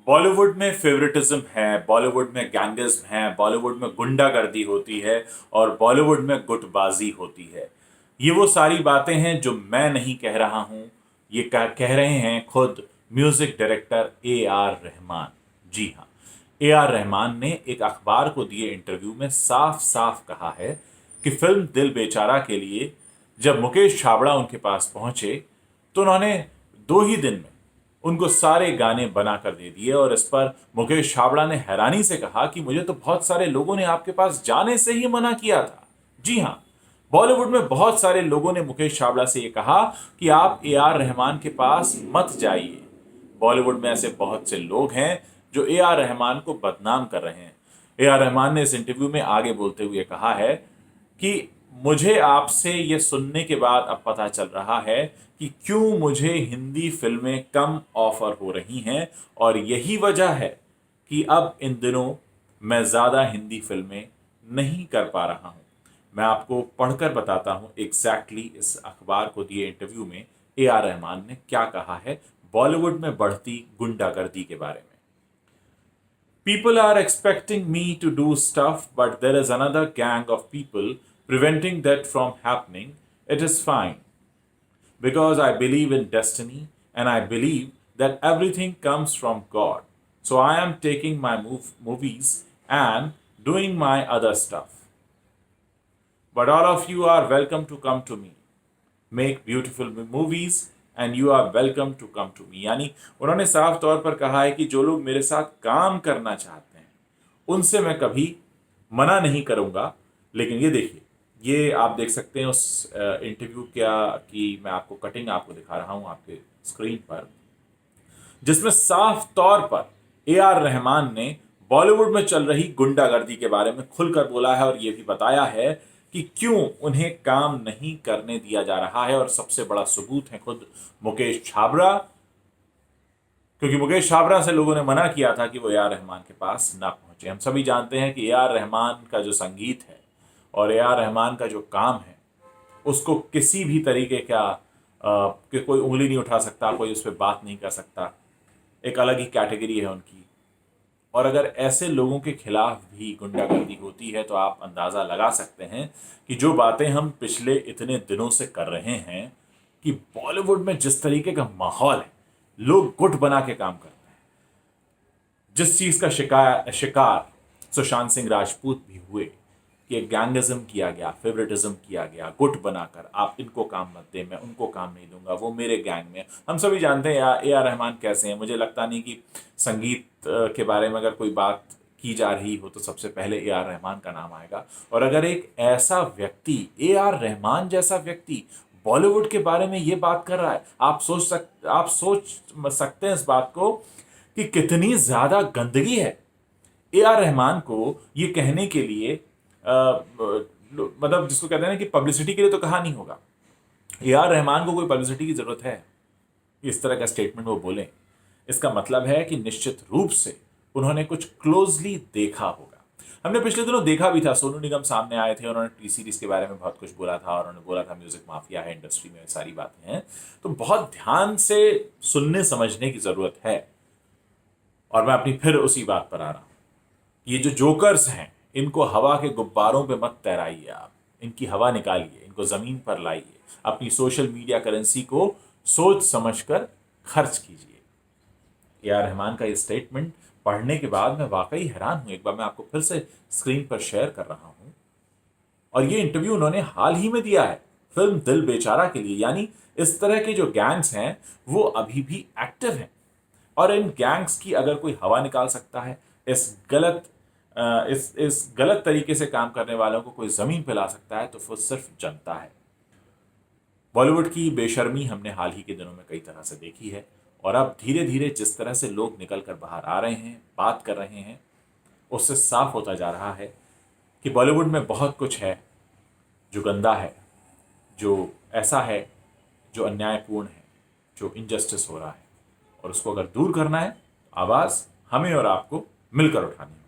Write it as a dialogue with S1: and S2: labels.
S1: बॉलीवुड में फेवरेटिज्म है, बॉलीवुड में गैंगिज्म है, बॉलीवुड में गुंडागर्दी होती है और बॉलीवुड में गुटबाजी होती है। ये वो सारी बातें हैं जो मैं नहीं कह रहा हूं, ये कह रहे हैं खुद music director A R Rahman. जी हाँ, ए आर रहमान ने एक अखबार को दिए इंटरव्यू में साफ साफ कहा है कि फिल्म दिल बेचारा के लिए जब मुकेश छाबड़ा उनके पास पहुंचे तो उन्होंने 2 ही दिन में उनको सारे गाने बनाकर दे दिए। और इस पर मुकेश छाबड़ा ने हैरानी से कहा कि मुझे तो बहुत सारे लोगों ने आपके पास जाने से ही मना किया था। जी हाँ, बॉलीवुड में बहुत सारे लोगों ने मुकेश छाबड़ा से ये कहा कि आप ए आर रहमान के पास मत जाइए। बॉलीवुड में ऐसे बहुत से लोग हैं जो ए आर रहमान को बदनाम कर रहे हैं। ए आर रहमान ने इस इंटरव्यू में आगे बोलते हुए कहा है कि मुझे आपसे ये सुनने के बाद अब पता चल रहा है कि क्यों मुझे हिंदी फिल्में कम ऑफर हो रही हैं, और यही वजह है कि अब इन दिनों मैं ज़्यादा हिंदी फिल्में नहीं कर पा रहा हूं। मैं आपको पढ़कर बताता हूं एग्जैक्टली इस अखबार को दिए इंटरव्यू में ए आर रहमान ने क्या कहा है बॉलीवुड में बढ़ती गुंडागर्दी के बारे में। People are expecting me to do stuff, but there is another gang of people preventing that from happening. It is fine because I believe in destiny and I believe that everything comes from God. So I am taking my movies and doing my other stuff. But all of you are welcome to come to me. Make beautiful movies and you are welcome to come to me. यानी उन्होंने साफ तौर पर कहा है कि जो लोग मेरे साथ काम करना चाहते हैं उनसे मैं कभी मना नहीं करूंगा। लेकिन ये देखिए, ये आप देख सकते हैं उस इंटरव्यू क्या कि मैं आपको कटिंग आपको दिखा रहा हूं आपके स्क्रीन पर, जिसमें साफ तौर पर ए आर रहमान ने बॉलीवुड में चल रही गुंडागर्दी के बारे में खुलकर बोला है और यह भी बताया है कि क्यों उन्हें काम नहीं करने दिया जा रहा है। और सबसे बड़ा सबूत है खुद मुकेश छाबड़ा, क्योंकि मुकेश छाबड़ा से लोगों ने मना किया था कि वो ए आर रहमान के पास ना पहुंचे। हम सभी जानते हैं कि ए आर रहमान का जो संगीत है और ए आर रहमान का जो काम है उसको किसी भी तरीके का कि कोई उंगली नहीं उठा सकता, कोई उस पर बात नहीं कर सकता। एक अलग ही कैटेगरी है उनकी। और अगर ऐसे लोगों के खिलाफ भी गुंडागर्दी होती है तो आप अंदाज़ा लगा सकते हैं कि जो बातें हम पिछले इतने दिनों से कर रहे हैं कि बॉलीवुड में जिस तरीके का माहौल है, लोग गुट बना के काम करते हैं। जिस चीज़ का शिकार सुशांत सिंह राजपूत भी हुए कि एक गैंगिज्म किया गया, फेवरेटिज्म किया गया, गुट बनाकर आप इनको काम मत दें, मैं उनको काम नहीं दूंगा, वो मेरे गैंग में। हम सभी जानते हैं ए आर रहमान कैसे हैं। मुझे लगता नहीं कि संगीत के बारे में अगर कोई बात की जा रही हो तो सबसे पहले ए आर रहमान का नाम आएगा। और अगर एक ऐसा व्यक्ति, ए आर रहमान जैसा व्यक्ति बॉलीवुड के बारे में ये बात कर रहा है, आप सोच सकते हैं इस बात को कि कितनी ज्यादा गंदगी है। ए आर रहमान को ये कहने के लिए मतलब जिसको कहते हैं ना कि पब्लिसिटी के लिए तो कहा नहीं होगा। ए आर रहमान को कोई पब्लिसिटी की जरूरत है इस तरह का स्टेटमेंट वो बोले, इसका मतलब है कि निश्चित रूप से उन्होंने कुछ क्लोजली देखा होगा। हमने पिछले दिनों देखा भी था, सोनू निगम सामने आए थे, उन्होंने टी सीरीज के बारे में बहुत कुछ बोला था और उन्होंने बोला था म्यूजिक माफिया है इंडस्ट्री में, सारी बातें हैं। तो बहुत ध्यान से सुनने समझने की जरूरत है। और मैं अपनी फिर उसी बात पर आ रहा हूं, ये जो जोकर्स हैं इनको हवा के गुब्बारों पे मत तैराइए, आप इनकी हवा निकालिए, इनको जमीन पर लाइए, अपनी सोशल मीडिया करेंसी को सोच समझकर खर्च कीजिए। ए आर रहमान का ये स्टेटमेंट पढ़ने के बाद मैं वाकई हैरान हूं। एक बार मैं आपको फिर से स्क्रीन पर शेयर कर रहा हूं। और ये इंटरव्यू उन्होंने हाल ही में दिया है फिल्म दिल बेचारा के लिए। यानी इस तरह के जो गैंग्स हैं वो अभी भी एक्टिव हैं, और इन गैंग्स की अगर कोई हवा निकाल सकता है, इस गलत तरीके से काम करने वालों को कोई जमीन पे ला सकता है, तो वो सिर्फ जनता है। बॉलीवुड की बेशर्मी हमने हाल ही के दिनों में कई तरह से देखी है, और अब धीरे धीरे जिस तरह से लोग निकल कर बाहर आ रहे हैं, बात कर रहे हैं, उससे साफ होता जा रहा है कि बॉलीवुड में बहुत कुछ है जो गंदा है, जो ऐसा है जो अन्यायपूर्ण है, जो इनजस्टिस हो रहा है। और उसको अगर दूर करना है, आवाज़ हमें और आपको मिलकर उठानी है।